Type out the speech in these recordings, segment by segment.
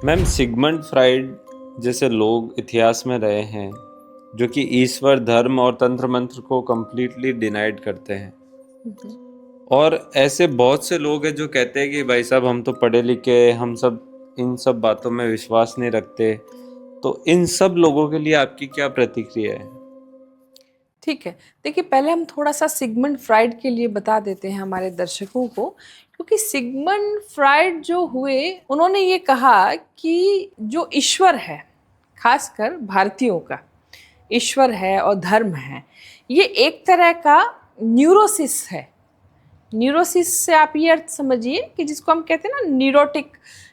Ma'am, Sigmund Freud जैसे लोग इतिहास में रहे हैं जो कि ईश्वर, धर्म और तंत्र मंत्र को कंप्लीटली डिनाइड करते हैं। हम्म। और ऐसे बहुत से लोग हैं जो कहते हैं कि भाई साहब, हम तो पढ़े लिखे हैं, हम सब इन सब बातों में विश्वास नहीं रखते। तो इन सब लोगों के लिए आपकी क्या प्रतिक्रिया है? ठीक है। देखिए, पहले हम थोड़ा सा सिगमंड फ्राइड के लिए बता देते हैं हमारे दर्शकों को, क्योंकि सिगमंड फ्राइड जो हुए, उन्होंने ये कहा कि जो ईश्वर है, खासकर भारतीयों का ईश्वर है और धर्म है, ये एक तरह का न्यूरोसिस है। न्यूरोसिस से आप ये अर्थ समझिए कि जिसको हम कहते हैं ना न्यूरोटिक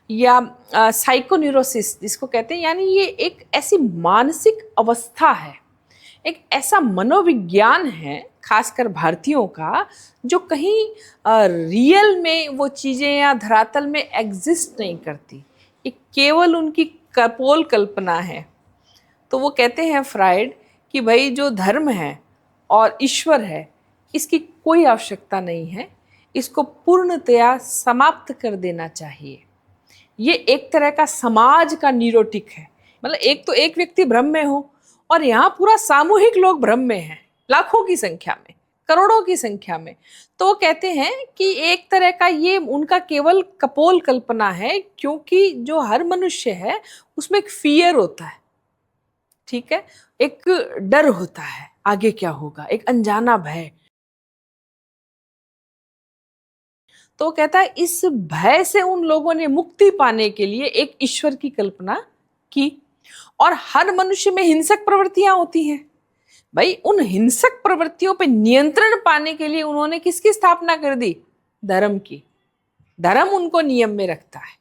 या साइकोन्यूरोसिस जिसको कहते हैं, यानी ये एक ऐसी मानसिक अवस्था है, एक ऐसा मनोविज्ञान है खासकर भारतीयों का, जो कहीं रियल में वो चीज़ें या धरातल में एग्जिस्ट नहीं करती। ये केवल उनकी कपोल कल्पना है। तो वो कहते हैं फ्राइड कि भाई जो धर्म है और ईश्वर है, इसकी कोई आवश्यकता नहीं है, इसको पूर्णतया समाप्त कर देना चाहिए। ये एक तरह का समाज का न्यूरोटिक है। मतलब एक तो एक व्यक्ति भ्रम में हो, और यहाँ पूरा सामूहिक लोग भ्रम में हैं, लाखों की संख्या में, करोड़ों की संख्या में। तो वो कहते हैं कि एक तरह का ये उनका केवल कपोल कल्पना है, क्योंकि जो हर मनुष्य है उसमें एक फियर होता है, ठीक है, एक डर होता है आगे क्या होगा, एक अनजाना भय। तो वो कहता है इस भय से उन लोगों ने मुक्ति पाने के लिए एक ईश्वर की कल्पना की। और हर मनुष्य में हिंसक प्रवृत्तियां होती हैं। भाई उन हिंसक प्रवृत्तियों पर नियंत्रण पाने के लिए उन्होंने किसकी स्थापना कर दी? धर्म की। धर्म उनको नियम में रखता है,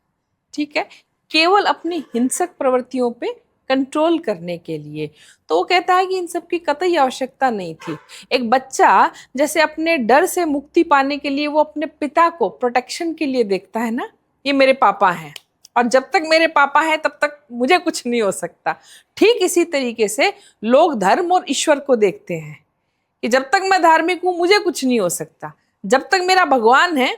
ठीक है, केवल अपनी हिंसक प्रवृत्तियों पे कंट्रोल करने के लिए। तो वो कहता है कि इन सब की कतई आवश्यकता नहीं थी। एक बच्चा जैसे अपने डर से मुक्ति पाने के लिए वो अपने पिता को प्रोटेक्शन के लिए देखता है ना, ये मेरे पापा हैं और जब तक मेरे पापा हैं तब तक मुझे कुछ नहीं हो सकता। ठीक इसी तरीके से लोग धर्म और ईश्वर को देखते हैं कि जब तक मैं धार्मिक हूं मुझे कुछ नहीं हो सकता, जब तक मेरा भगवान है।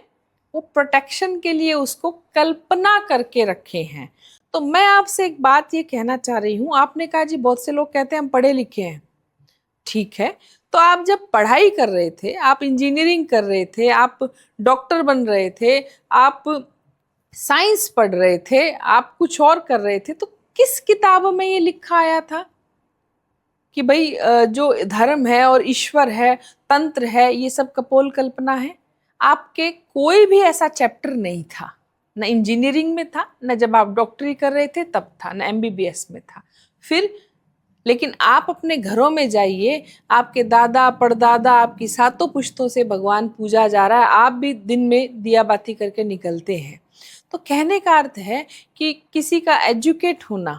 वो प्रोटेक्शन के लिए उसको कल्पना करके रखे हैं। तो मैं आपसे एक बात ये कहना चाह रही हूँ, आपने कहा जी बहुत से लोग कहते हैं हम पढ़े लिखे हैं, ठीक है, तो आप जब पढ़ाई कर रहे थे, आप इंजीनियरिंग कर रहे थे, आप डॉक्टर बन रहे थे, आप साइंस पढ़ रहे थे, आप कुछ और कर रहे थे, तो किस किताब में ये लिखा आया था कि भाई जो धर्म है और ईश्वर है, तंत्र है, ये सब कपोल कल्पना है? आपके कोई भी ऐसा चैप्टर नहीं था, न इंजीनियरिंग में था, न जब आप डॉक्टरी कर रहे थे तब था, न एमबीबीएस में था। फिर लेकिन आप अपने घरों में जाइए, आपके दादा परदादा, आपकी सातों पुश्तों से भगवान पूजा जा रहा है, आप भी दिन में दिया बाती करके निकलते हैं। तो कहने का अर्थ है कि किसी का एजुकेट होना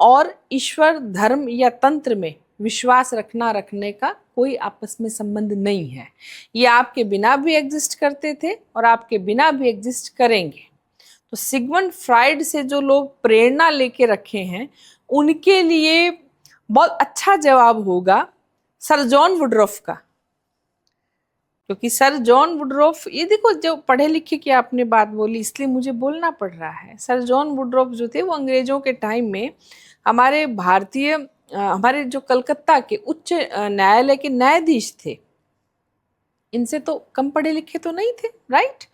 और ईश्वर, धर्म या तंत्र में विश्वास रखना रखने का कोई आपस में संबंध नहीं है। ये आपके बिना भी एग्जिस्ट करते थे और आपके बिना भी एग्जिस्ट करेंगे। तो सिगमंड फ्राइड से जो लोग प्रेरणा लेके रखे हैं, उनके लिए बहुत अच्छा जवाब होगा सर जॉन वुडरॉफ का। क्योंकि सर जॉन वुडरॉफ, ये देखो जो पढ़े लिखे की आपने बात बोली इसलिए मुझे बोलना पड़ रहा है। सर जॉन वुडरॉफ जो थे वो अंग्रेजों के टाइम में हमारे भारतीय हमारे जो कलकत्ता के उच्च न्यायालय के न्यायाधीश थे। इनसे तो कम पढ़े लिखे तो नहीं थे, राइट?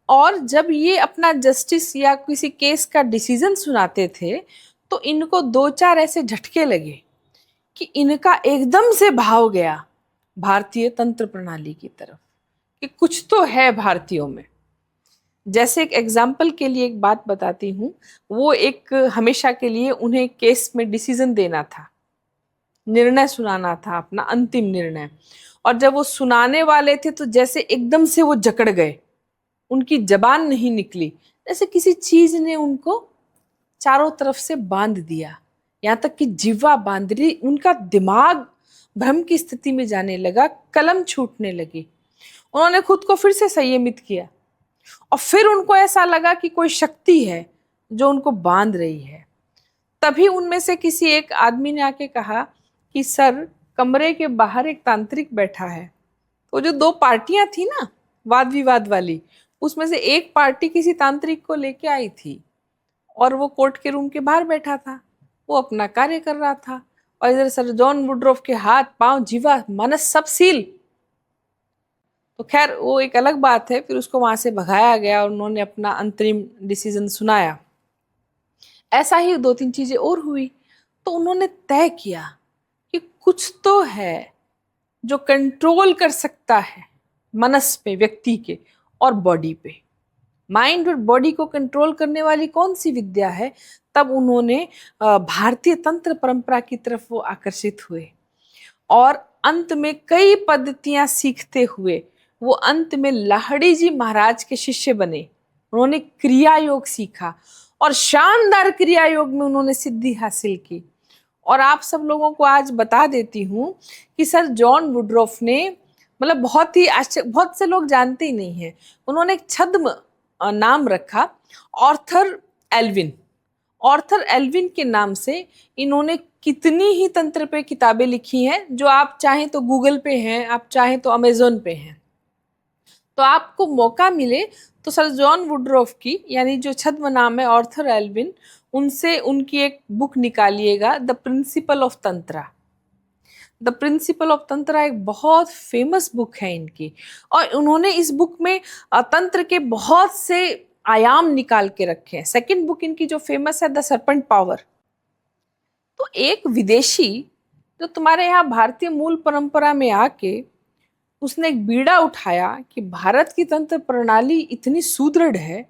और जब ये अपना जस्टिस या किसी केस का डिसीजन सुनाते थे तो इनको दो चार ऐसे झटके लगे कि इनका एकदम से भाव गया भारतीय तंत्र प्रणाली की तरफ कि कुछ तो है भारतीयों में। जैसे एक एग्जाम्पल के लिए एक बात बताती हूँ, वो एक हमेशा के लिए उन्हें केस में डिसीजन देना था, निर्णय सुनाना था, अपना अंतिम निर्णय। और जब वो सुनाने वाले थे तो जैसे एकदम से वो जकड़ गए, उनकी जबान नहीं निकली, जैसे किसी चीज ने उनको चारों तरफ से बांध दिया, यहाँ तक कि जिह्वा बांध ली, उनका दिमाग भ्रम की स्थिति में जाने लगा, कलम छूटने लगी। उन्होंने खुद को फिर से संयमित किया और फिर उनको ऐसा लगा कि कोई शक्ति है जो उनको बांध रही है। तभी उनमें से किसी एक आदमी ने आके कहा कि सर, कमरे के बाहर एक तांत्रिक बैठा है। तो जो दो पार्टियां थी ना वाद विवाद वाली, उसमें से एक पार्टी किसी तांत्रिक को लेके आई थी और वो कोर्ट के रूम के बाहर बैठा था, वो अपना कार्य कर रहा था, और इधर सर जॉन वुडरॉफ के हाथ पांव जीवा मनस सब सील। तो खैर वो एक अलग बात है, फिर उसको वहां से भगाया गया और उन्होंने अपना अंतरिम डिसीजन सुनाया। ऐसा ही दो तीन चीजें और हुई, तो उन्होंने तय किया कि कुछ तो है जो कंट्रोल कर सकता है मनस पे, व्यक्ति के और बॉडी पे। माइंड और बॉडी को कंट्रोल करने वाली कौन सी विद्या है? तब उन्होंने भारतीय तंत्र परंपरा की तरफ वो आकर्षित हुए, और अंत में कई पद्धतियां सीखते हुए वो अंत में लाहिड़ी जी महाराज के शिष्य बने। उन्होंने क्रिया योग सीखा और शानदार क्रिया योग में उन्होंने सिद्धि हासिल की। और आप सब लोगों को आज बता देती हूँ कि सर जॉन वुडरॉफ ने, मतलब बहुत ही आश्चर्य, बहुत से लोग जानते ही नहीं हैं, उन्होंने एक छद्म नाम रखा, ऑर्थर एल्विन। ऑर्थर एल्विन के नाम से इन्होंने कितनी ही तंत्र पे किताबें लिखी हैं, जो आप चाहें तो गूगल पे हैं, आप चाहें तो अमेजोन पे हैं। तो आपको मौका मिले तो सर जॉन वुडरॉफ की, यानी जो छद्म नाम है ऑर्थर एल्विन, उनसे उनकी एक बुक निकालिएगा, the principle of Tantra. The principle of Tantra एक बहुत फेमस बुक है इनकी, और उन्होंने इस बुक में तंत्र के बहुत से आयाम निकाल के रखे हैं। सेकंड बुक इनकी जो फेमस है, द सर्पेंट पावर। तो एक विदेशी जो तुम्हारे यहाँ भारतीय मूल परंपरा में आके उसने एक बीड़ा उठाया कि भारत की तंत्र प्रणाली इतनी सुदृढ़ है,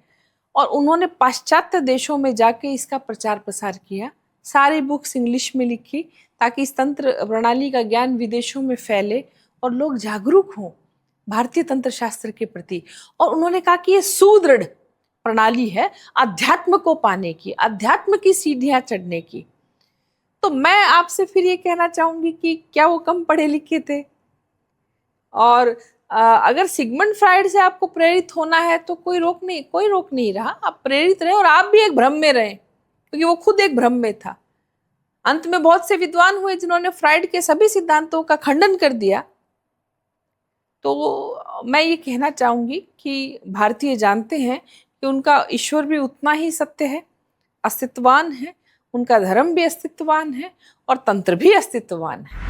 और उन्होंने पाश्चात्य देशों में जाके इसका प्रचार प्रसार किया। सारी बुक्स इंग्लिश में लिखी ताकि इस तंत्र प्रणाली का ज्ञान विदेशों में फैले और लोग जागरूक हों भारतीय तंत्र शास्त्र के प्रति। और उन्होंने कहा कि ये सुदृढ़ प्रणाली है अध्यात्म को पाने की, अध्यात्म की सीढ़ियां चढ़ने की। तो मैं आपसे फिर ये कहना चाहूंगी कि क्या वो कम पढ़े लिखे थे? और अगर सिगमंड फ्राइड से आपको प्रेरित होना है तो कोई रोक नहीं रहा। आप प्रेरित रहे और आप भी एक भ्रम में रहे, क्योंकि वो खुद एक भ्रम में था। अंत में बहुत से विद्वान हुए जिन्होंने फ्राइड के सभी सिद्धांतों का खंडन कर दिया। तो मैं ये कहना चाहूंगी कि भारतीय जानते हैं कि उनका ईश्वर भी उतना ही सत्य है, अस्तित्वान है, उनका धर्म भी अस्तित्वान है, और तंत्र भी अस्तित्वान है।